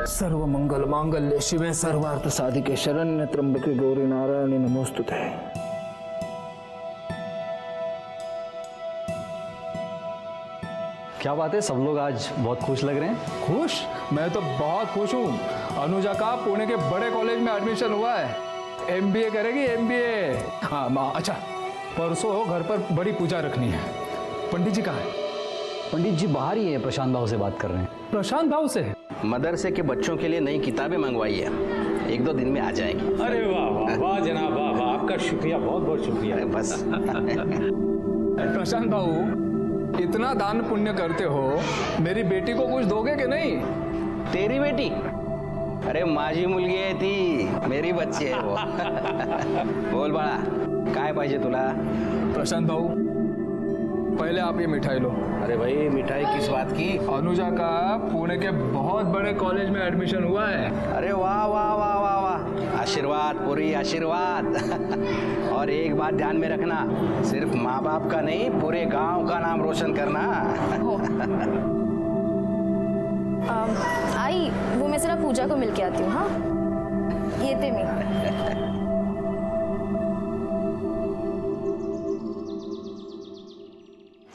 सर्व मंगल मांगल्य शिवे सर्वार्थ साधिके शरण्य त्र्यंबके गौरी नारायणी नमोस्तुते। क्या बात है, सब लोग आज बहुत खुश लग रहे हैं। खुश? मैं तो बहुत खुश हूँ। अनुजा का पुणे के बड़े कॉलेज में एडमिशन हुआ है, MBA करेगी MBA। हाँ माँ, अच्छा परसों घर पर बड़ी पूजा रखनी है। पंडित जी कहाँ है? पंडित जी बाहर ही है, प्रशांत भाव से बात कर रहे हैं। प्रशांत भाव से? मदरसे के बच्चों के लिए नई किताबें मंगवाई है, 1-2 दिन में आ जाएगी। अरे वाह वाह वाह जनाब, वाह वाह, आपका शुक्रिया, बहुत बहुत शुक्रिया। बस प्रशांत भाऊ, इतना दान पुण्य करते हो, मेरी बेटी को कुछ दोगे कि नहीं? तेरी बेटी? अरे माझी मुलगी आहे ती, मेरी बच्ची आहे वो। बोल बाळा, काय पाहिजे तुला? प्रशांत भाऊ, पहले आप ये मिठाई लो। अरे भाई, मिठाई किस बात की? अनुजा का पुणे के बहुत बड़े कॉलेज में एडमिशन हुआ है। अरे वाह वाह वाह वाह वाह, आशीर्वाद पूरी आशीर्वाद। और एक बात ध्यान में रखना, सिर्फ माँ बाप का नहीं, पूरे गांव का नाम रोशन करना। आई, वो मैं जरा पूजा को मिल के आती हूँ। हाँ, ये थे मैं।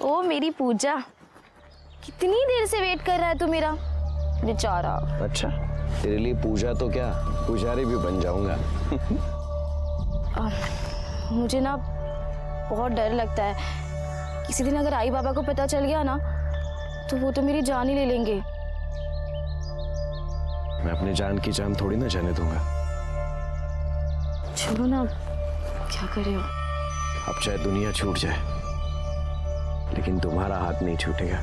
ओ मेरी पूजा, कितनी देर से वेट कर रहा है तू मेरा, बेचारा। अच्छा, तेरे लिए पूजा तो क्या, पुजारी भी बन जाऊंगा। मुझे ना बहुत डर लगता है, किसी दिन अगर आई बाबा को पता चल गया ना, तो वो तो मेरी जान ही ले लेंगे। मैं अपने जान की जान थोड़ी ना जाने दूंगा। छोड़ो ना, क्या करे हो। अब चाहे दुनिया छूट जाए, लेकिन तुम्हारा हाथ नहीं छूटेगा।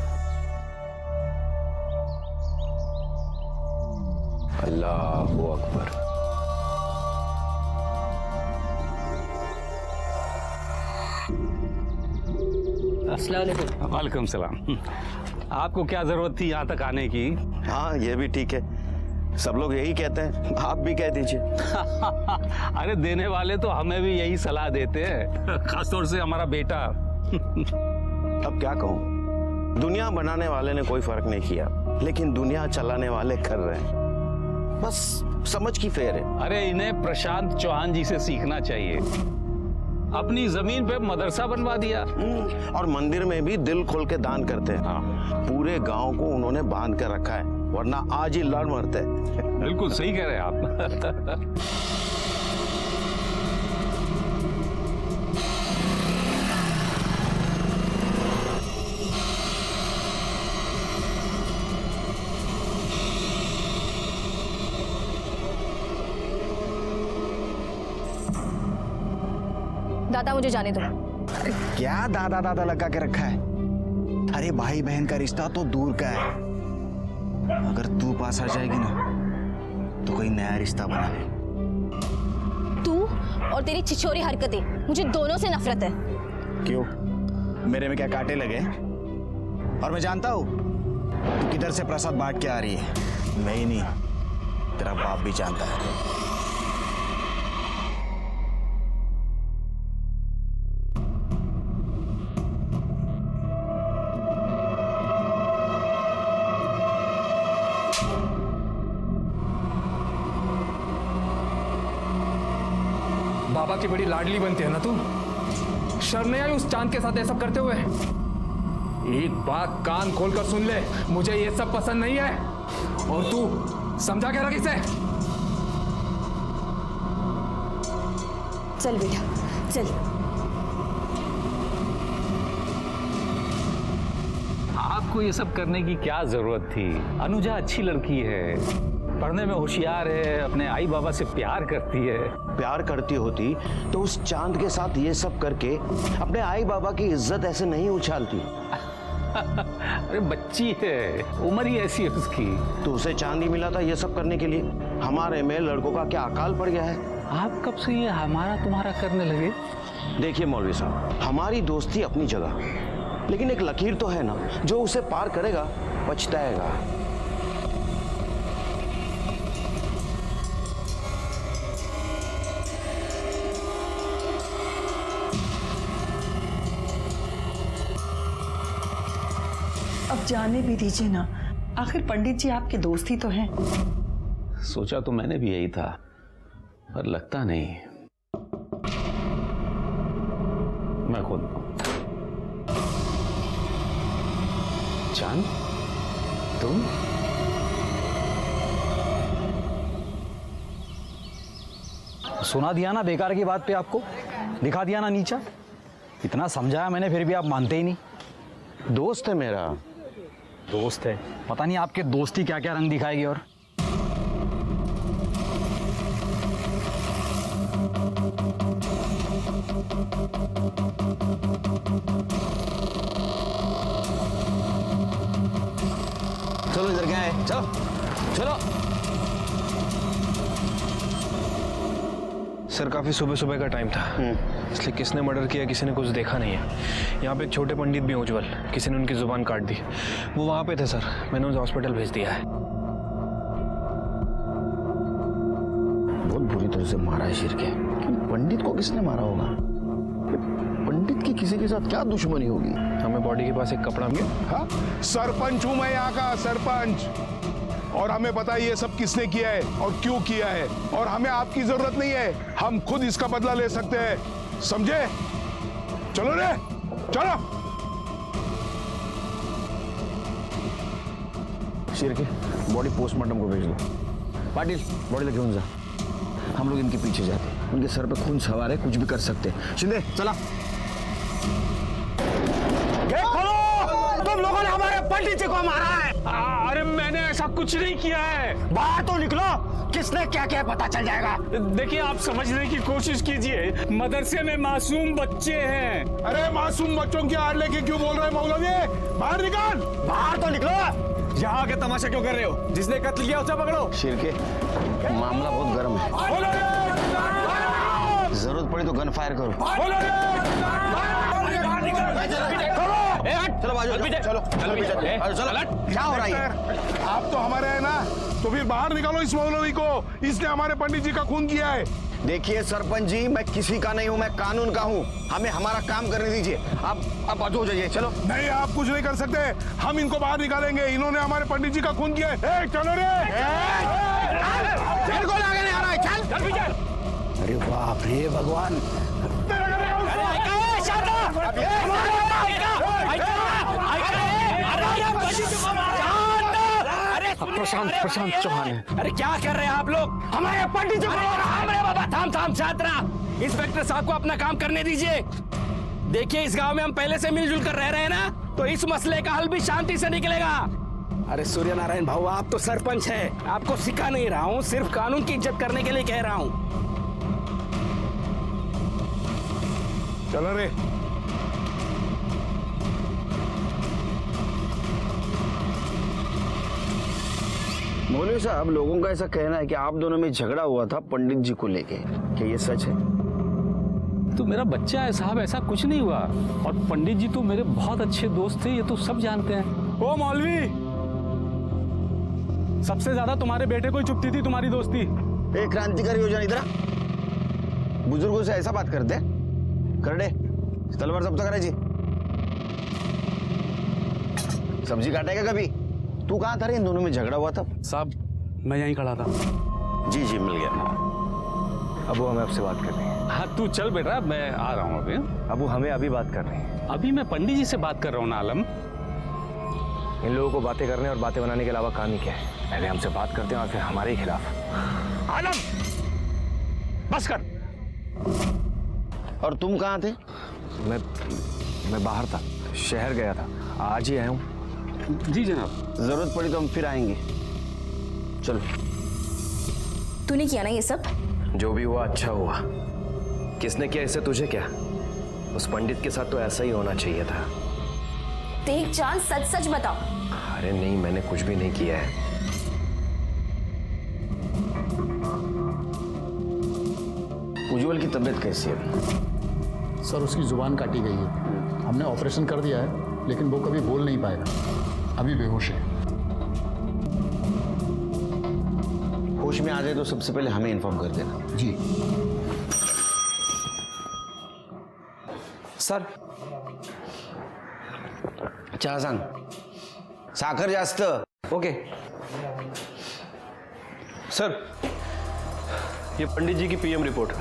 अल्लाहू अकबर। अस्सलाम वालेकुम सलाम। आपको क्या जरूरत थी यहाँ तक आने की? हाँ, ये भी ठीक है, सब लोग यही कहते हैं, आप भी कह दीजिए। अरे देने वाले तो हमें भी यही सलाह देते हैं, खासतौर से हमारा बेटा। अब क्या कहूँ, दुनिया बनाने वाले ने कोई फर्क नहीं किया, लेकिन दुनिया चलाने वाले कर रहे हैं। बस समझ की फेर है। अरे इन्हें प्रशांत चौहान जी से सीखना चाहिए, अपनी जमीन पे मदरसा बनवा दिया। और मंदिर में भी दिल खोल के दान करते हैं। हाँ। पूरे गांव को उन्होंने बांध कर रखा है, वरना आज ही लड़ मरते। बिल्कुल सही कह रहे हैं आप। दादा मुझे जाने दो। क्या दादा दादा लगा के रखा है? अरे भाई बहन का रिश्ता तो दूर का है, अगर तू पास आ जाएगी ना तो कोई नया रिश्ता बना ले। तू और तेरी छिछोरी हरकतें, मुझे दोनों से नफरत है। क्यों, मेरे में क्या कांटे लगे? और मैं जानता हूँ तू किधर से प्रसाद बांट के आ रही है। मैं ही नहीं, तेरा बाप भी जानता है। बाबा की बड़ी लाडली बनती है ना तू। शर्म नहीं आई उस चांद के साथ ये सब करते हुए? एक बात कान खोलकर सुन ले, मुझे ये सब पसंद नहीं है। और तू समझा क्या रखी से? चल बेटा चल। आपको ये सब करने की क्या जरूरत थी? अनुजा अच्छी लड़की है, पढ़ने में होशियार है, अपने आई बाबा से प्यार करती है। प्यार करती होती तो उस चांद के साथ ये सब करके अपने आई बाबा की इज्जत ऐसे नहीं उछालती। अरे बच्ची है, उम्र ही ऐसी है उसकी। तो उसे चांद ही मिला था ये सब करने के लिए। हमारे में लड़कों का क्या अकाल पड़ गया है? आप कब से ये हमारा तुम्हारा करने लगे? देखिए मौलवी साहब, हमारी दोस्ती अपनी जगह, लेकिन एक लकीर तो है ना, जो उसे पार करेगा पछताएगा। अब जाने भी दीजिए ना, आखिर पंडित जी आपके दोस्त ही तो हैं। सोचा तो मैंने भी यही था, पर लगता नहीं। मैं खुद चांद, तुम सुना दिया ना बेकार की बात पे आपको, दिखा दिया ना नीचा। इतना समझाया मैंने, फिर भी आप मानते ही नहीं। दोस्त है मेरा। दोस्त है, पता नहीं आपके दोस्ती क्या क्या रंग दिखाएगी। और चलो इधर क्या है, चलो चलो। सर काफ़ी सुबह सुबह का टाइम था, इसलिए किसने मर्डर किया किसी ने कुछ देखा नहीं है। यहाँ पे एक छोटे पंडित भी हैं उज्जवल, किसी ने उनकी जुबान काट दी। वो वहाँ पे थे सर, मैंने उन्हें हॉस्पिटल भेज दिया है। बहुत बुरी तरह से मारा है शिरके। पंडित को किसने मारा होगा? पंडित की किसी के साथ क्या दुश्मनी होगी? हमें बॉडी के पास एक कपड़ा मिला। हाँ? सरपंच हूं मैं यहाँ का, सरपंच। और हमें पता है ये सब किसने किया है और क्यों किया है, और हमें आपकी जरूरत नहीं है, हम खुद इसका बदला ले सकते हैं, समझे? चलो रे, चलो। शिरके, बॉडी पोस्टमार्टम को भेज दो। पाटिल, बॉडी लेके जा। हम लोग इनके पीछे जाते हैं, उनके सर पे खून सवार है, कुछ भी कर सकते हैं। शिंदे चला। तुम लोगों ने हमारे पंडित जी को मारा है। अरे मैंने ऐसा कुछ नहीं किया है। बाहर तो निकलो, किसने क्या क्या पता चल जाएगा। देखिए आप समझने की कोशिश कीजिए, मदरसे में मासूम बच्चे हैं। अरे मासूम बच्चों की आड़ लेके क्यों बोल रहे हैं मौलवी? बाहर निकाल। बाहर तो निकलो। यहाँ के तमाशा क्यों कर रहे हो? जिसने कत्ल किया उसे पकड़ो। शिरके, मामला बहुत गर्म है, जरूरत पड़ी तो गन फायर करो। चलो बाजू, चलो क्या हो रहा है? आप तो हमारे हैं ना, तो फिर बाहर निकालो इस मौलवी को, इसने हमारे पंडित जी का खून किया है। देखिए सरपंच जी, मैं किसी का नहीं हूँ, मैं कानून का हूँ, हमें हमारा काम करने दीजिए। आप बाजू हो जाइए। चलो। नहीं, आप कुछ नहीं कर सकते, हम इनको बाहर निकालेंगे, इन्होंने हमारे पंडित जी का खून किया है। चलो रे। तेरे को आगे नहीं आ रहा है, चल। अरे बाप रे भगवान। प्रशांत चौहान है। अरे क्या कर रहे हैं आप लोग? हमारे पंडित जी को। हमारे बाबा थाम छात्रा, इंस्पेक्टर साहब को अपना काम करने दीजिए। देखिए इस गांव में हम पहले से मिलजुल कर रह रहे हैं ना, तो इस मसले का हल भी शांति से निकलेगा। अरे सूर्य नारायण भाऊ, आप तो सरपंच हैं, आपको सिखा नहीं रहा हूँ, सिर्फ कानून की इज्जत करने के लिए कह रहा हूँ। चलो रे। मौलवी साहब, लोगों का ऐसा कहना है कि आप दोनों में झगड़ा हुआ था पंडित जी को लेके, क्या ये सच है? तो मेरा बच्चा है साहब, ऐसा कुछ नहीं हुआ। और पंडित जी तो मेरे बहुत अच्छे दोस्त थे, ये तो सब जानते हैं। ओ मौलवी, सबसे ज्यादा तुम्हारे बेटे को ही चुभती थी तुम्हारी दोस्ती। एक क्रांतिकारी योजना इधर, बुजुर्गों से ऐसा बात करते? करडे, तलवार जब्त करायची। सब्जी काटेगा कभी? तू कहाँ था रे इन दोनों में झगड़ा हुआ था? साहब मैं यहीं खड़ा था। जी जी मिल गया। अबू हमें आपसे बात करनी है। हाँ तू चल बेटा, मैं आ रहा हूँ अभी। अबू हमें अभी बात करनी है। अभी मैं पंडित जी से बात कर रहा हूँ ना आलम। इन लोगों को बातें करने और बातें बनाने के अलावा काम ही क्या है? पहले हमसे बात करते हैं और फिर हमारे ही खिलाफ। आलम, बस कर। और तुम कहाँ थे? मैं बाहर था, शहर गया था, आज ही आया हूँ। जी जनाब। जरूरत पड़ी तो हम फिर आएंगे। चलो। तूने किया ना ये सब? जो भी हुआ अच्छा हुआ। किसने किया इससे तुझे क्या? उस पंडित के साथ तो ऐसा ही होना चाहिए था। देख चांद, सच सच बताओ। अरे नहीं, मैंने कुछ भी नहीं किया है। उज्जवल की तबीयत कैसी है? सर उसकी जुबान काटी गई है, हमने ऑपरेशन कर दिया है, लेकिन वो कभी बोल नहीं पाएगा, अभी बेहोश है। होश में आ जाए तो सबसे पहले हमें इन्फॉर्म कर देना। जी सर। चहा सांग, साखर जास्त। ओके सर, ये पंडित जी की पीएम रिपोर्ट।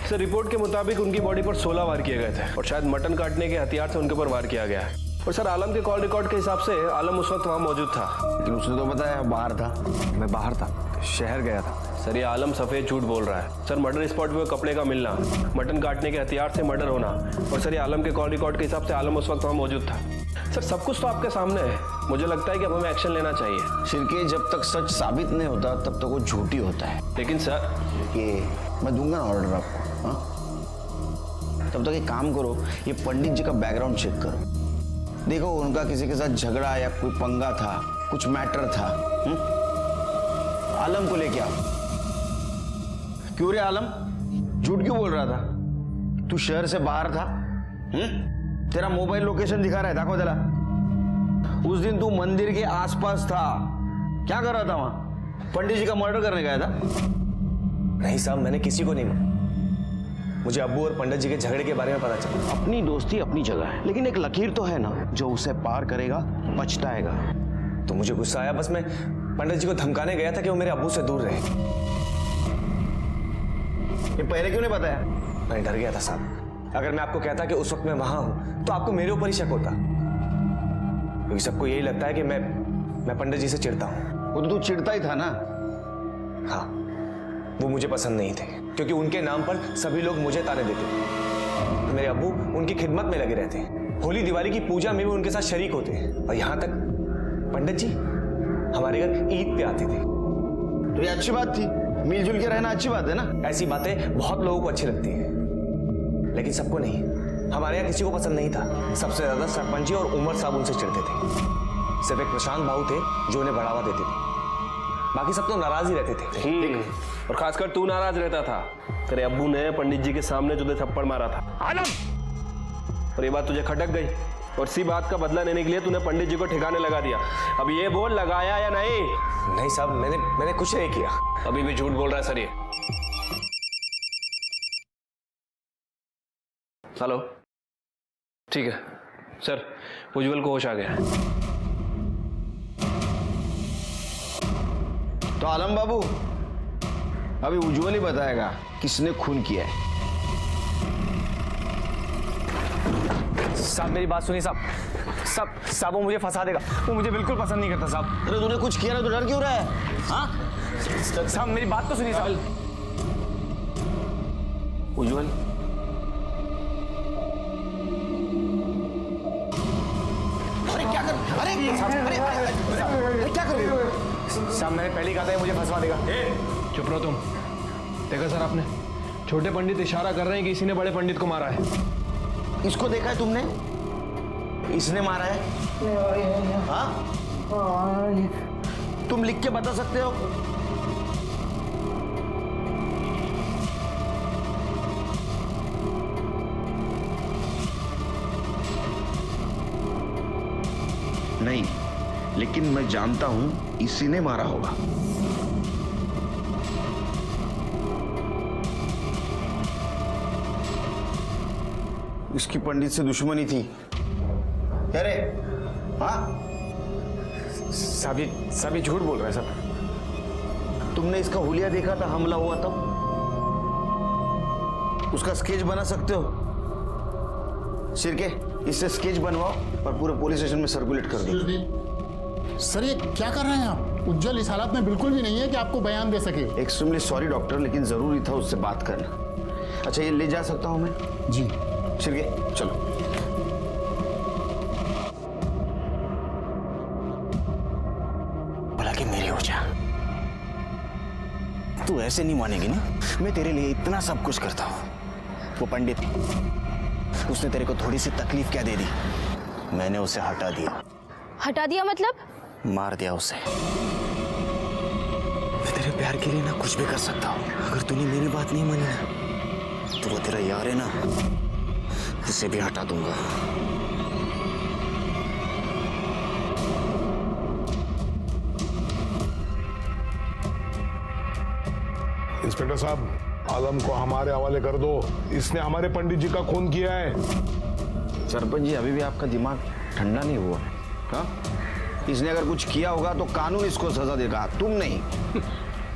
सर, रिपोर्ट के मुताबिक उनकी बॉडी पर 16 वार किए गए थे और शायद मटन काटने के हथियार से उनके ऊपर वार किया गया है। और सर, आलम के कॉल रिकॉर्ड के हिसाब से आलम उस वक्त वहाँ मौजूद था। लेकिन उसने तो बताया बाहर था। मैं बाहर था, शहर गया था। सर, ये आलम सफेद झूठ बोल रहा है। सर, मर्डर स्पॉट पे कपड़े का मिलना, मटन काटने के हथियार से मर्डर होना, और सर ये आलम के कॉल रिकॉर्ड के हिसाब से आलम उस वक्त वहाँ मौजूद था। सर, सब कुछ तो आपके सामने है। मुझे लगता है कि अब हमें एक्शन लेना चाहिए। शिरके, जब तक सच साबित नहीं होता तब तक वो झूठी होता है। लेकिन सर, ये मैं दूंगा ना ऑर्डर आपको। हाँ, तब तक एक काम करो, ये पंडित जी का बैकग्राउंड चेक करो। देखो उनका किसी के साथ झगड़ा या कोई पंगा था, कुछ मैटर था। आलम को लेके आओ। क्यों रे आलम, झूठ क्यों बोल रहा था? तू शहर से बाहर था। तेरा मोबाइल लोकेशन दिखा रहा है, दाखो जरा। उस दिन तू मंदिर के आसपास था, क्या कर रहा था वहां? पंडित जी का मर्डर करने गया था? नहीं साहब, मैंने किसी को नहीं। मुझे अब्बू और पंडित जी के झगड़े के बारे में पता चला। अपनी दोस्ती अपनी जगह है, लेकिन एक लकीर तो है ना, जो उसे पार करेगा पछताएगा। तो मुझे गुस्सा आया, बस मैं पंडित जी को धमकाने गया था कि वो मेरे अब्बू से दूर रहे। ये पहले क्यों नहीं बताया? मैं डर गया था साहब। अगर मैं आपको कहता कि उस वक्त मैं वहां हूं तो आपको मेरे ऊपर ही शक होता, क्योंकि सबको यही लगता है कि मैं पंडित जी से चिढ़ता हूं। वो तो तू चिढ़ता ही था ना। हाँ, वो मुझे पसंद नहीं थे, क्योंकि उनके नाम पर सभी लोग मुझे ताने देते थे। मेरे अब्बू उनकी खिदमत में लगे रहते, होली दिवाली की पूजा में भी उनके साथ शरीक होते, और यहां तक पंडित जी हमारे घर ईद पे आते थे। तो ये अच्छी बात थी, मिलजुल के रहना अच्छी बात है ना। ऐसी बातें बहुत लोगों को अच्छी लगती है, लेकिन सबको नहीं। हमारे यहाँ किसी को पसंद नहीं था। सबसे ज्यादा सरपंच जी और उमर साहब उनसे चिढ़ते थे। सिर्फ एक प्रशांत बाबू थे जो उन्हें बढ़ावा देते थे, बाकी सब तो नाराज ही रहते थे। और खासकर तू नाराज रहता था। तेरे अब्बू ने पंडित जी के सामने तुझे थप्पड़ मारा था आलम, और ये बात तुझे खटक गई, और इसी बात का बदला लेने के लिए तूने पंडित जी को ठिकाने लगा दिया। अब ये बोल, लगाया या नहीं? नहीं साहब, मैंने कुछ नहीं किया। अभी भी झूठ बोल रहा है सर ये। हेलो, ठीक है सर, उज्जवल को होश आ गया है। तो आलम बाबू, अभी उज्जवल ही बताएगा किसने खून किया है। साहब मेरी बात सुनिए साहब। साहब वो मुझे फंसा देगा, वो मुझे बिल्कुल पसंद नहीं करता साहब। अरे तूने कुछ किया ना, तो डर क्यों रहा है? हाँ, साहब मेरी बात तो सुनिए साहब। उज्जवल, अरे क्या कर, अरे क्या कर रहे हो? साहब मैंने पहले ही कहा था ये मुझे फंसवा देगा। चुप रहो तुम। देखा सर आपने, छोटे पंडित इशारा कर रहे हैं कि इसी ने बड़े पंडित को मारा है। इसको देखा है तुमने? इसने मारा है? हाँ? तुम लिख के बता सकते हो? नहीं, लेकिन मैं जानता हूं इसी ने मारा होगा। इसकी पंडित से दुश्मनी थी। अरे हाँ, साहब ये झूठ बोल रहा है साहब। तुमने इसका हुलिया देखा था हमला हुआ तब? उसका स्केच बना सकते हो? शिरके, इससे स्केच बनवाओ और पूरे पुलिस स्टेशन में सर्कुलेट कर दो। सर ये क्या कर रहे हैं आप? उज्जवल इस हालत में बिल्कुल भी नहीं है कि आपको बयान दे सके। एक्सट्रीमली सॉरी डॉक्टर, लेकिन जरूरी था उससे बात करना। अच्छा, ये ले जा सकता हूं मैं? जी। शिरके चलो। भला कि मेरी हो जा। तू ऐसे नहीं मानेगी ना, मैं तेरे लिए इतना सब कुछ करता हूं। वो पंडित, उसने तेरे को थोड़ी सी तकलीफ क्या दे दी, मैंने उसे हटा दिया। हटा दिया मतलब? मार दिया उसे। मैं तेरे प्यार के लिए ना कुछ भी कर सकता हूँ। अगर तूने मेरी बात नहीं मानी ना, तो वो तेरा यार है ना, उसे भी हटा दूंगा। इंस्पेक्टर साहब, आलम को हमारे हवाले कर दो। इसने हमारे पंडित जी का खून किया है। सरपंच जी, अभी भी आपका दिमाग ठंडा नहीं हुआ? हाँ, इसने अगर कुछ किया होगा तो कानून इसको सजा देगा, तुम नहीं।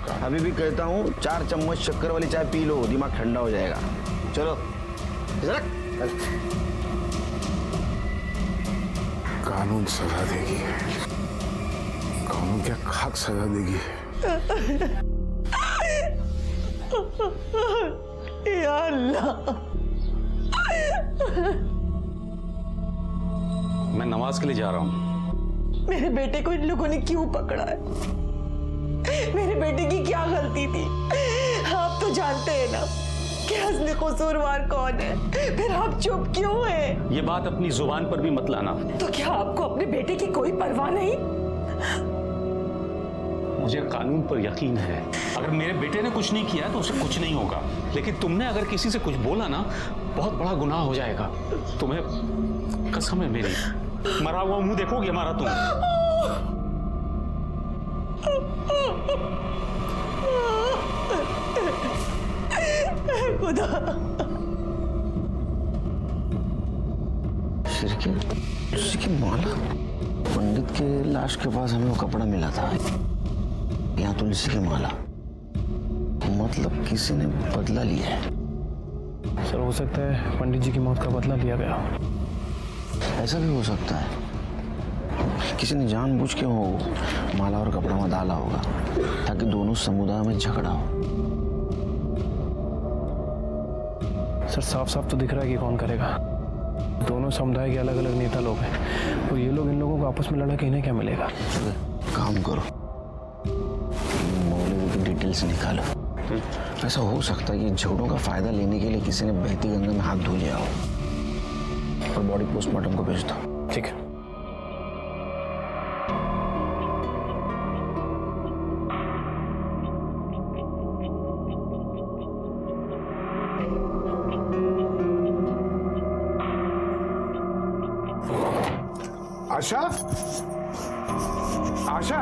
अभी भी कहता हूँ 4 चम्मच शक्कर वाली चाय पी लो, दिमाग ठंडा हो जाएगा। चलो इधर। कानून सजा देगी, कानून क्या खाक सजा देगी। या अल्लाह, मैं नमाज के लिए जा रहा हूँ। मेरे बेटे को इन लोगों ने क्यों पकड़ा है? मेरे बेटे की क्या गलती थी? आप तो जानते हैं ना कि असली कसूरवार कौन है। फिर आप चुप क्यों हैं? ये बात अपनी जुबान पर भी मत लाना। तो क्या आपको अपने बेटे की कोई परवाह नहीं? मुझे कानून पर यकीन है। अगर मेरे बेटे ने कुछ नहीं किया तो उसे कुछ नहीं होगा, लेकिन तुमने अगर किसी से कुछ बोला ना, बहुत बड़ा गुनाह हो जाएगा। तुम्हें कसम है मेरी, मरा हुआ मुंह देखोगे हमारा तुम। खुदा, तुलसी की माला। पंडित के लाश के पास हमें वो कपड़ा मिला था, यहाँ तुलसी की माला। मतलब किसी ने बदला लिया है। सर हो सकता है पंडित जी की मौत का बदला लिया गया। ऐसा भी हो सकता है, किसी ने जानबूझ के वो माला और कपड़ा में डाला होगा ताकि दोनों समुदाय में झगड़ा हो। सर साफ साफ तो दिख रहा है कि कौन करेगा। दोनों समुदाय के अलग अलग नेता लोग हैं और ये लोग इन लोगों को आपस में लड़ा के इन्हें क्या मिलेगा? काम करो, मौलवी की डिटेल्स निकालो। ऐसा हो सकता है कि झगड़ों का फायदा लेने के लिए किसी ने बहती गंगा में हाथ धो लिया हो। और बॉडी पोस्टमार्टम को भेज दो। ठीक है। आशा, आशा,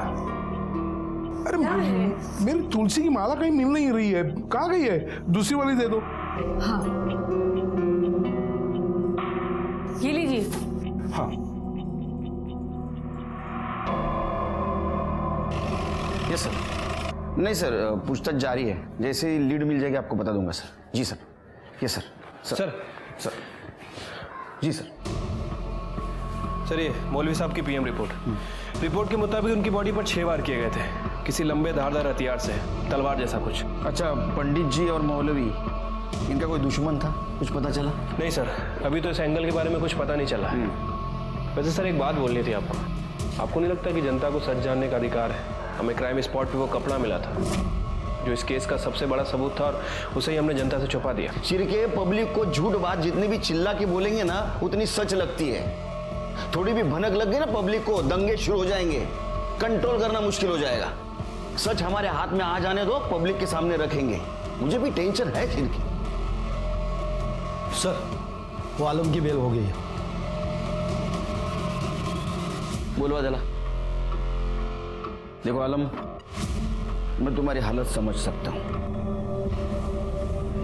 अरे मेरी तुलसी की माला कहीं मिल नहीं रही है, कहाँ गई है? दूसरी वाली दे दो। हाँ, ये लीजिए। हाँ। Yes sir. नहीं सर, पूछताछ जारी है, जैसे ही लीड मिल जाएगी आपको बता दूंगा सर। जी सर। Yes sir. सर जी सर। सर ये मौलवी साहब की पीएम रिपोर्ट के मुताबिक उनकी बॉडी पर 6 वार किए गए थे, किसी लंबे धारदार हथियार से, तलवार जैसा कुछ। अच्छा, पंडित जी और मौलवी, इनका कोई दुश्मन था? कुछ पता चला? नहीं सर, अभी तो इस एंगल के बारे में कुछ पता नहीं चला है। वैसे सर एक बात बोलनी थी आपको नहीं लगता कि जनता को सच जानने का अधिकार है? हमें क्राइम स्पॉट पे वो कपड़ा मिला था जो इस केस का सबसे बड़ा सबूत था, और उसे ही हमने जनता से छुपा दिया। चिरके पब्लिक को झूठ बात जितनी भी चिल्ला के बोलेंगे ना, उतनी सच लगती है। थोड़ी भी भनक लग गई ना पब्लिक को, दंगे शुरू हो जाएंगे, कंट्रोल करना मुश्किल हो जाएगा। सच हमारे हाथ में आ जाने दो, पब्लिक के सामने रखेंगे। मुझे भी टेंशन है चिरके। सर, वो आलम की बेल हो गई है। बोलवा जला। देखो आलम, मैं तुम्हारी हालत समझ सकता हूं,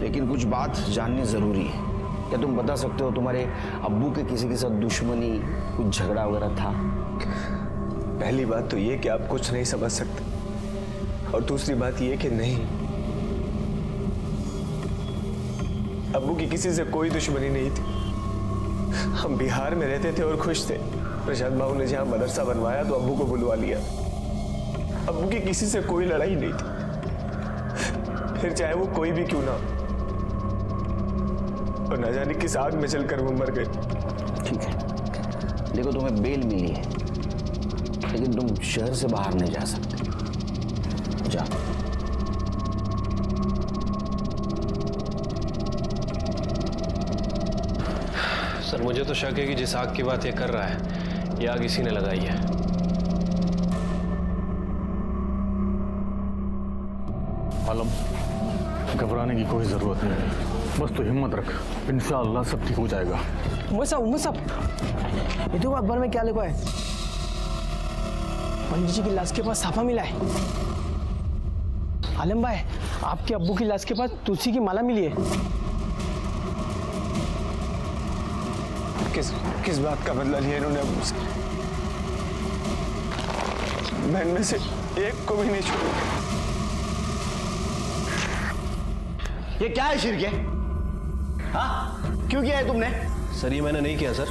लेकिन कुछ बात जाननी जरूरी है। क्या तुम बता सकते हो तुम्हारे अब्बू के किसी के साथ दुश्मनी, कुछ झगड़ा वगैरह था? पहली बात तो ये कि आप कुछ नहीं समझ सकते, और दूसरी बात ये कि नहीं, अब्बू की किसी से कोई दुश्मनी नहीं थी। हम बिहार में रहते थे और खुश थे। प्रशांत बाबू ने जहां मदरसा बनवाया तो अब्बू को बुलवा लिया। अब्बू की किसी से कोई लड़ाई नहीं थी, फिर चाहे वो कोई भी क्यों ना, और न जाने किस आग में चलकर वो मर गए। ठीक है, देखो तुम्हें बेल मिली है, लेकिन तुम शहर से बाहर नहीं जा सकते। जाओ। सर मुझे तो शक है कि जिस आग की बात ये कर रहा है, ये आग इसी ने लगाई है। आलम, घबराने की कोई जरूरत नहीं है, बस तो हिम्मत रख, इंशाअल्लाह सब ठीक हो जाएगा। उमर साहब, ये तो अखबार में क्या लिखा है? पंडित जी की लाश के पास साफा मिला है। आलम भाई, आपके अब्बू की लाश के पास तुलसी की माला मिली है। किस बात का बदला लिया इन्होंने अब्बू से? मैं इनमें से एक को भी नहीं छोड़ूंगा। ये क्या है शिरके? हाँ, क्यों किया है तुमने? सर ये मैंने नहीं किया सर।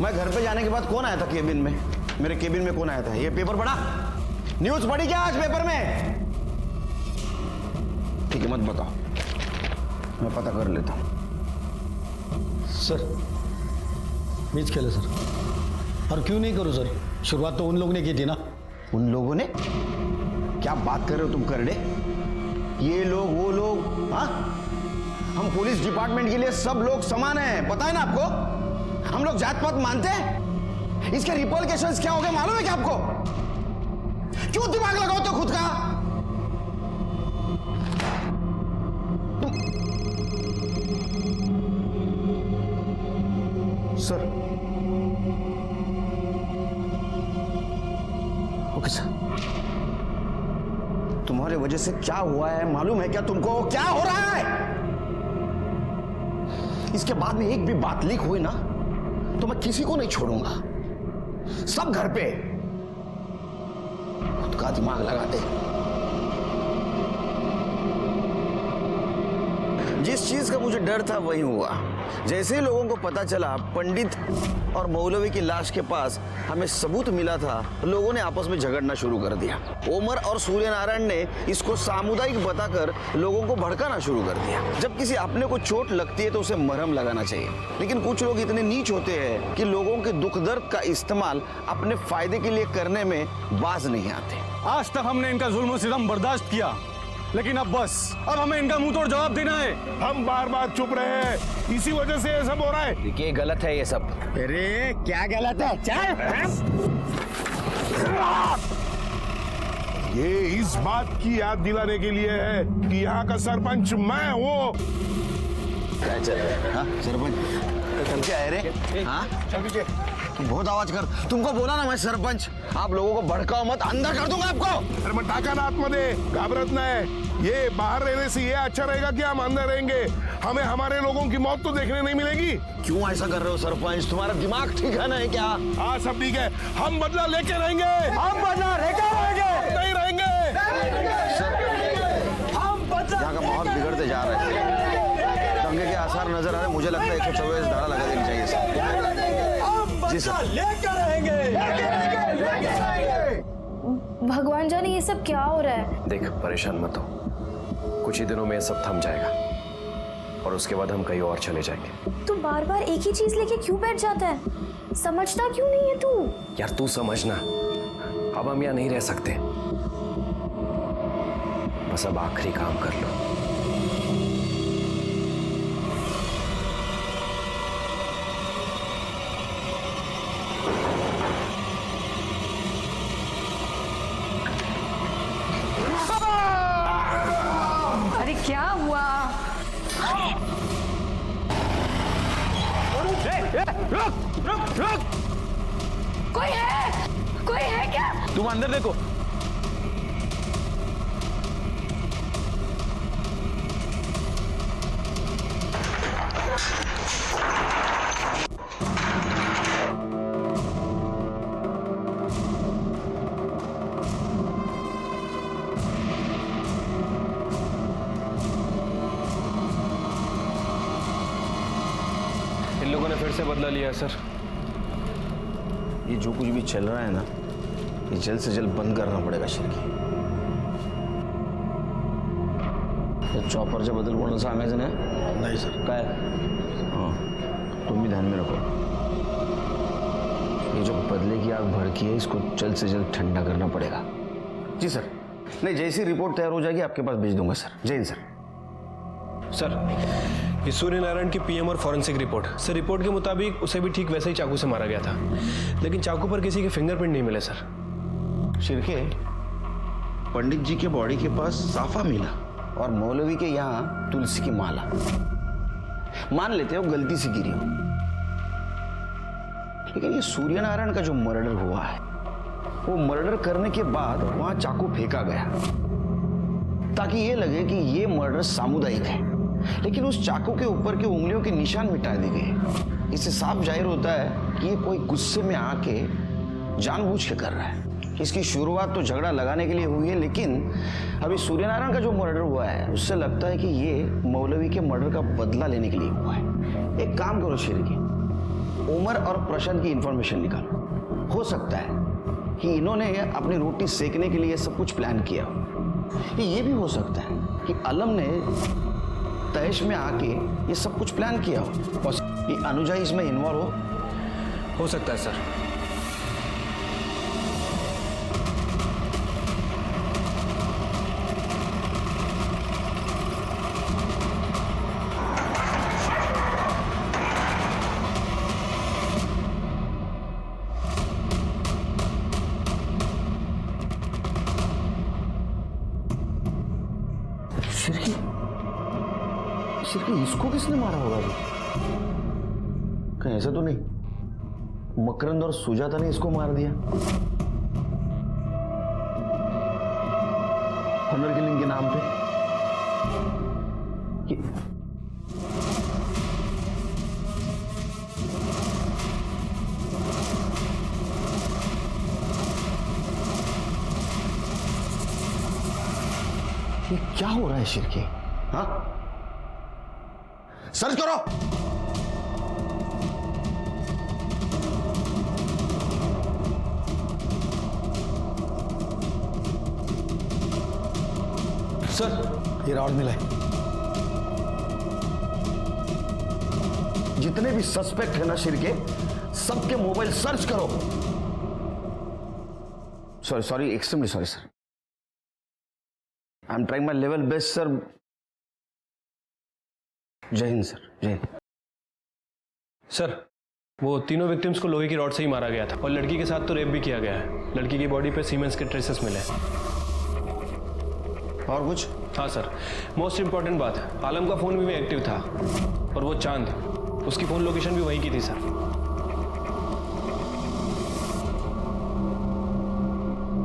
मैं घर पे जाने के बाद कौन आया था केबिन में? मेरे केबिन में कौन आया था? ये पेपर पढ़ा? न्यूज पढ़ी क्या आज पेपर में? ठीक है, मत बताओ, मैं पता कर लेता हूं। सर मीच खेले सर। और क्यों नहीं करूं सर? शुरुआत तो उन लोगों ने की थी ना। उन लोगों ने? क्या बात कर रहे हो तुम करड़े? ये लोग वो लोग, हाँ? हम पुलिस डिपार्टमेंट के लिए सब लोग समान हैं, पता है ना आपको? हम लोग जात पात मानते हैं? इसके रिपॉर्केशंस क्या हो गए मालूम है क्या आपको? क्यों दिमाग लगाओ तो खुद का? Sir, okay sir. तुम्हारे वजह से क्या हुआ है मालूम है क्या तुमको? क्या हो रहा है? इसके बाद में एक भी बात लीक हुई ना तो मैं किसी को नहीं छोड़ूंगा। सब घर पे खुद का दिमाग लगाते। जिस चीज का मुझे डर था वही हुआ। जैसे ही लोगों को पता चला पंडित और मौलवी की लाश के पास हमें सबूत मिला था, लोगों ने आपस में झगड़ना शुरू कर दिया। ओमर और सूर्यनारायण ने इसको सामुदायिक बताकर लोगों को भड़काना शुरू कर दिया। जब किसी अपने को चोट लगती है तो उसे मरहम लगाना चाहिए, लेकिन कुछ लोग इतने नीच होते हैं कि लोगों के दुख दर्द का इस्तेमाल अपने फायदे के लिए करने में बाज नहीं आते। आज तक हमने इनका जुल्म सितम बर्दाश्त किया, लेकिन अब बस, अब हमें इनका मुंह तोड़ जवाब देना है। हम बार बार चुप रहे हैं, इसी वजह से ये सब हो रहा है। देखिए गलत है ये सब। अरे क्या गलत है? चल। ये इस बात की याद दिलाने के लिए है कि यहाँ का सरपंच मैं हूँ। क्या चल रहा है? हाँ सरपंच क्या है रे? हाँ तुम बहुत आवाज कर। तुमको बोला ना मैं सरपंच। आप लोगों को भड़काओ मत, अंदर कर दूंगा आपको। अरे मैं टाका ना आत्मदे, घाबरत ना है। ये बाहर रहने से ये अच्छा रहेगा कि हम अंदर रहेंगे? हमें हमारे लोगों की मौत तो देखने नहीं मिलेगी। क्यों ऐसा कर रहे हो सरपंच? तुम्हारा दिमाग ठीक है ना? है क्या? हाँ सब ठीक है, हम बदला लेके रहेंगे। हम बदला लेके रहेंगे। नहीं रहेंगे। यहाँ का माहौल बिगड़ते जा रहा है, दंगे के आसार नजर आ रहे। मुझे लगता है 124 धारा लगा देनी चाहिए सर। जी सर। भगवान जाने ये सब क्या हो रहा है। देख परेशान मत हो, कुछ ही दिनों में ये सब थम जाएगा और उसके बाद हम कहीं और चले जाएंगे। तू बार बार एक ही चीज लेके क्यों बैठ जाता है? समझता क्यों नहीं है तू? यार तू समझना, अब हम यहाँ नहीं रह सकते। बस अब आखिरी काम कर लो। अरे क्या हुआ? रुक! कोई है क्या? तुम अंदर देखो। इन लोगों ने फिर से बदला लिया सर। ये जो कुछ भी चल रहा है ना, ये जल्द से जल्द बंद करना पड़ेगा शिरकी। चॉपरच्या बद्दल कोणाला सांगायचं नाही? नहीं सर। काय? हाँ, तुम भी ध्यान में रखो। ये जो बदले की आग भड़की है, इसको जल्द से जल्द ठंडा करना पड़ेगा। जी सर। नहीं, जैसी रिपोर्ट तैयार हो जाएगी आपके पास भेज दूंगा सर। जय हिंद सर। सर ये सूर्यनारायण की पीएम और फॉरेंसिक रिपोर्ट। सर रिपोर्ट के मुताबिक उसे भी ठीक वैसे ही चाकू से मारा गया था, लेकिन चाकू पर किसी के फिंगरप्रिंट नहीं मिले सर। शिरके, पंडित जी के बॉडी के पास साफा मिला और मौलवी के यहाँ तुलसी की माला। मान लेते हो गलती से गिरी हो, लेकिन ये सूर्यनारायण का जो मर्डर हुआ है, वो मर्डर करने के बाद वहां चाकू फेंका गया ताकि ये लगे कि ये मर्डर सामुदायिक है, लेकिन उस चाकू के ऊपर के उंगलियों के निशान मिटा दिए गए। इससे साफ जाहिर होता है कि ये कोई गुस्से में आके जानबूझ के कर रहा है। इसकी शुरुआत तो झगड़ा लगाने के लिए हुई है, लेकिन अभी सूर्यनारायण का जो मर्डर हुआ है उससे लगता है कि ये मौलवी के मर्डर का बदला लेने के लिए हुआ है। एक काम करो शिरके, उमर और प्रशांत की इंफॉर्मेशन निकालो। हो सकता है कि इन्होंने अपनी रोटी सेकने के लिए सब कुछ प्लान किया हो। ये भी हो सकता है कि आलम ने तैश में आके ये सब कुछ प्लान किया हो और कि अनुजा इसमें इन्वॉल्व हो सकता है सर। शिरके इसको किसने मारा होगा अभी? कहीं ऐसा तो नहीं मकरंद और सुजाता ने इसको मार दिया? ऑनर किलिंग के नाम पे ये क्या हो रहा है शिरके? हाँ, सर्च करो। सर ये रॉड मिला है। जितने भी सस्पेक्ट है ना शिरके, सबके मोबाइल सर्च करो। Sorry extremely sorry sir, I am trying my level best sir. जय हिंद सर, जय हिंद। सर वो तीनों विक्टिम्स को लोहे की रॉड से ही मारा गया था और लड़की के साथ तो रेप भी किया गया है। लड़की की बॉडी पे सीमेंस के ट्रेसेस मिले। और कुछ? हाँ सर, मोस्ट इंपॉर्टेंट बात, आलम का फोन भी एक्टिव था और वो चांद, उसकी फोन लोकेशन भी वहीं की थी सर।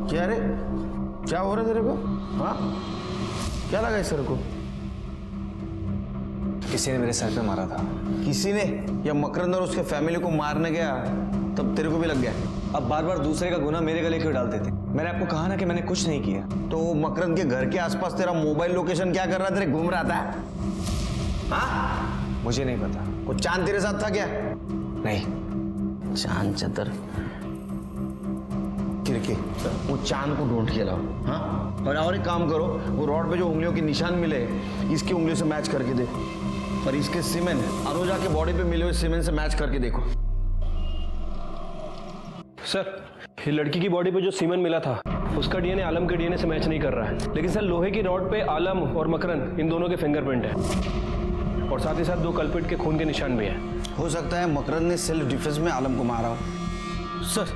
क्या रे, क्या हो रहा है तेरे को? हाँ, क्या लगा इस सर को? किसी ने मेरे सर पे मारा था। किसी ने? या मकरंद और उसके फैमिली को मारने गया तब तेरे को भी लग गया? अब बार बार दूसरे का गुनाह मेरे गले क्यों डालते थे? मैंने आपको कहा ना कि मैंने कुछ नहीं किया। तो मकरंद के घर के आसपास तेरा मोबाइल लोकेशन क्या कर रहा था? तेरे घूम रहा था? हाँ, मुझे नहीं पता। वो चांद तेरे साथ था क्या? नहीं। चांद चतर किरके, वो चांद को ढूंढ के लाओ। हाँ, और एक काम करो, वो रॉड पे जो उंगलियों के निशान मिले इसकी उंगलियों से मैच करके दे, और इसके सीमेंट अनुजा के बॉडी पे मिले हुए सीमेंट से मैच करके देखो। सर ये लड़की की बॉडी पे जो सीमेंट मिला था उसका डीएनए आलम के डीएनए से मैच नहीं कर रहा है, लेकिन सर लोहे की रॉड पे आलम और मकरंद इन दोनों के फिंगरप्रिंट है और साथ ही साथ 2 कल्प्रिट के खून के निशान भी हैं। हो सकता है मकरंद ने सेल्फ डिफेंस में आलम को मारा हो। सर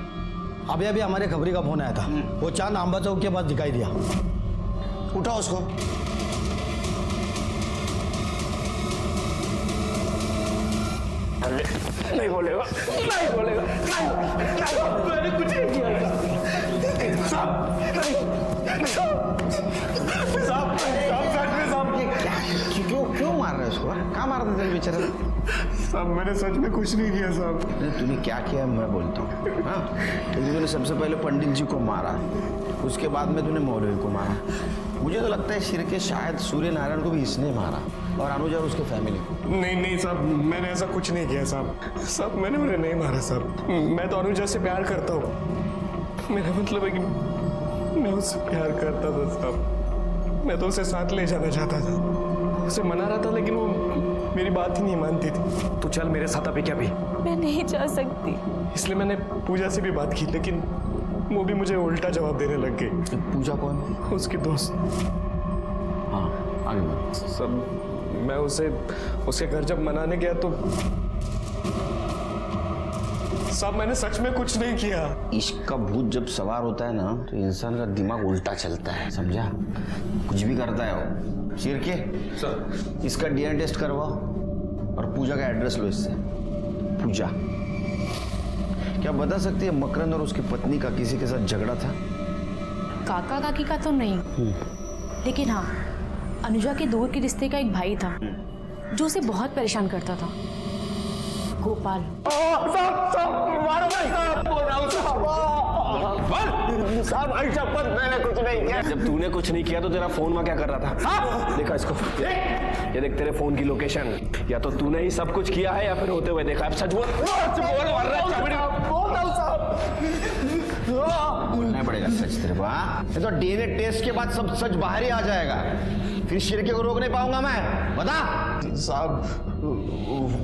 अभी अभी हमारे खबरी का फोन आया था, वो चांद आंबा चौक के पास दिखाई दिया। उठाओ उसको। नहीं बोलेगा, नहीं बोलेगा, मैंने कुछ नहीं किया। क्यों मार रहे हो उसको? कहाँ मार रहे थे बेचारा? साहब मैंने सच में कुछ नहीं किया साहब। तूने क्या किया मैं बोलता हूँ। हाँ, तूने सबसे पहले पंडित जी को मारा, उसके बाद में तूने मौलवी को मारा। मुझे तो लगता है शिरके शायद सूर्य नारायण को भी इसने मारा और अनुजा और उसके फैमिली को। नहीं साहब, मैंने ऐसा कुछ नहीं किया साहब। साहब मैंने उन्हें नहीं मारा साहब। मैं तो अनुजा से प्यार करता हूँ। मेरा मतलब है कि मैं उससे प्यार करता था साहब। मैं तो उसे साथ ले जाना चाहता था, उसे मना रहा था, लेकिन वो मेरी बात ही नहीं मानती थी। तू चल मेरे साथ अभी। क्या भी मैं नहीं जा सकती। इसलिए मैंने पूजा से भी बात की, लेकिन वो भी मुझे उल्टा जवाब देने लग गई। पूजा कौन? उसकी दोस्त। हाँ आगे। सब मैं उसके घर जब मनाने गया तो साहब मैंने सच में कुछ नहीं किया। इश्क का भूत जब सवार होता है ना तो इंसान का दिमाग उल्टा चलता है, समझा? कुछ भी करता है वो। शिरके सर, इसका डीएनए टेस्ट करवाओ और पूजा का एड्रेस लो इससे। पूजा, क्या बता सकती है मकरंद और उसकी पत्नी का किसी के साथ झगड़ा था? काका काकी का तो नहीं, लेकिन हाँ अनुजा के दूर के रिश्ते का एक भाई था जो उसे बहुत परेशान करता था, गोपाल। साहब भाई शपथ मैंने कुछ नहीं किया। जब तूने कुछ नहीं किया तो तेरा फोन वहां क्या कर रहा था? देखा इसको, ये देख तेरे फोन की लोकेशन। या तो तूने ही सब कुछ किया है या फिर होते हुए देखा। अब सच बोल, बोलना पड़ेगा सच तेरे को। हाँ, ये तो डीएनए टेस्ट के बाद सब सच बाहर ही आ जाएगा, फिर शिरके को रोक नहीं पाऊंगा मैं। बता साहब,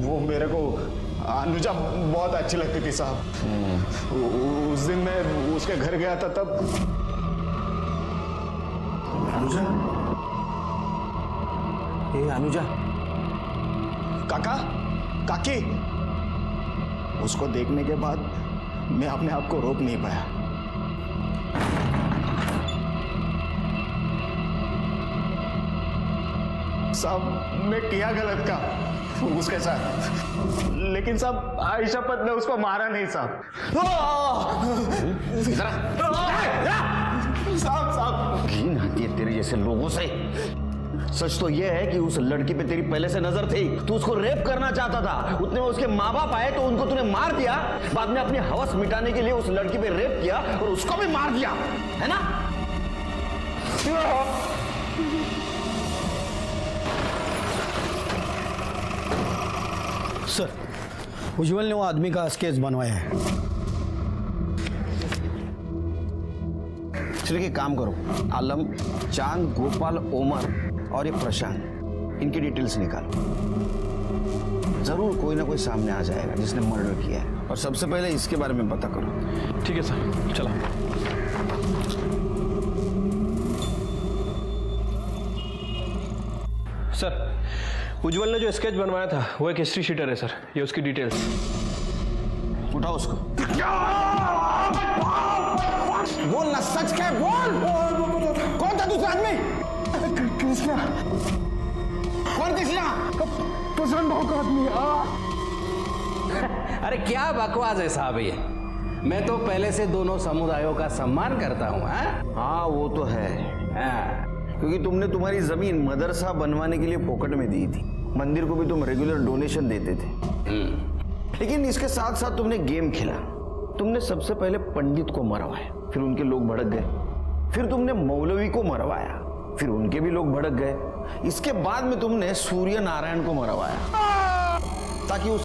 वो मेरे को अनुजा बहुत अच्छी लगती थी साहब। उस दिन मैं उसके घर गया था तब। अनुजा? ये अनुजा? काका, काकी, उसको देखने के बाद मैं अपने आप को रोक नहीं पाया। साहब मैं किया गलत का उसके साथ, लेकिन साहब आई शपथ ने उसको मारा नहीं साहब। साहब घिन आती है तेरे जैसे लोगों से। सच तो यह है कि उस लड़की पे तेरी पहले से नजर थी, तू उसको रेप करना चाहता था। उतने में उसके माँ बाप आए तो उनको तूने मार दिया। बाद में अपनी हवस मिटाने के लिए उस लड़की पे रेप किया और उसको भी मार दिया, है ना? सर, उज्जवल ने वो आदमी का स्केच बनवाया है। चलिए एक काम करो, आलम, चांद, गोपाल, ओमर और ये प्रशांत, इनकी डिटेल्स निकालो। जरूर कोई ना कोई सामने आ जाएगा जिसने मर्डर किया है, और सबसे पहले इसके बारे में पता करो। ठीक है सर, चलो। सर, उज्जवल ने जो स्केच बनवाया था वो एक हिस्ट्री शीटर है सर। ये उसकी डिटेल्स। उठाओ उसको। बोल ना, सच क्या है, बोल। कौन था दूसरा आदमी? कृष्णा। कौन कृष्णा? प्रशांत भाव का आदमी। अरे क्या बकवास है साहब ये। मैं तो पहले से दोनों समुदायों का सम्मान करता हूँ। हाँ वो तो है। क्योंकि तुमने तुम्हारी जमीन मदरसा बनवाने के लिए पॉकेट में दी थी, मंदिर को भी तुम रेगुलर डोनेशन देते थे। लेकिन इसके साथ साथ तुमने गेम खेला। तुमने सबसे पहले पंडित को मरवाया, फिर उनके लोग भड़क गए। फिर तुमने मौलवी को मरवाया, फिर उनके भी लोग भड़क गए। इसके बाद में तुमने सूर्य नारायण को मरवाया ताकि उस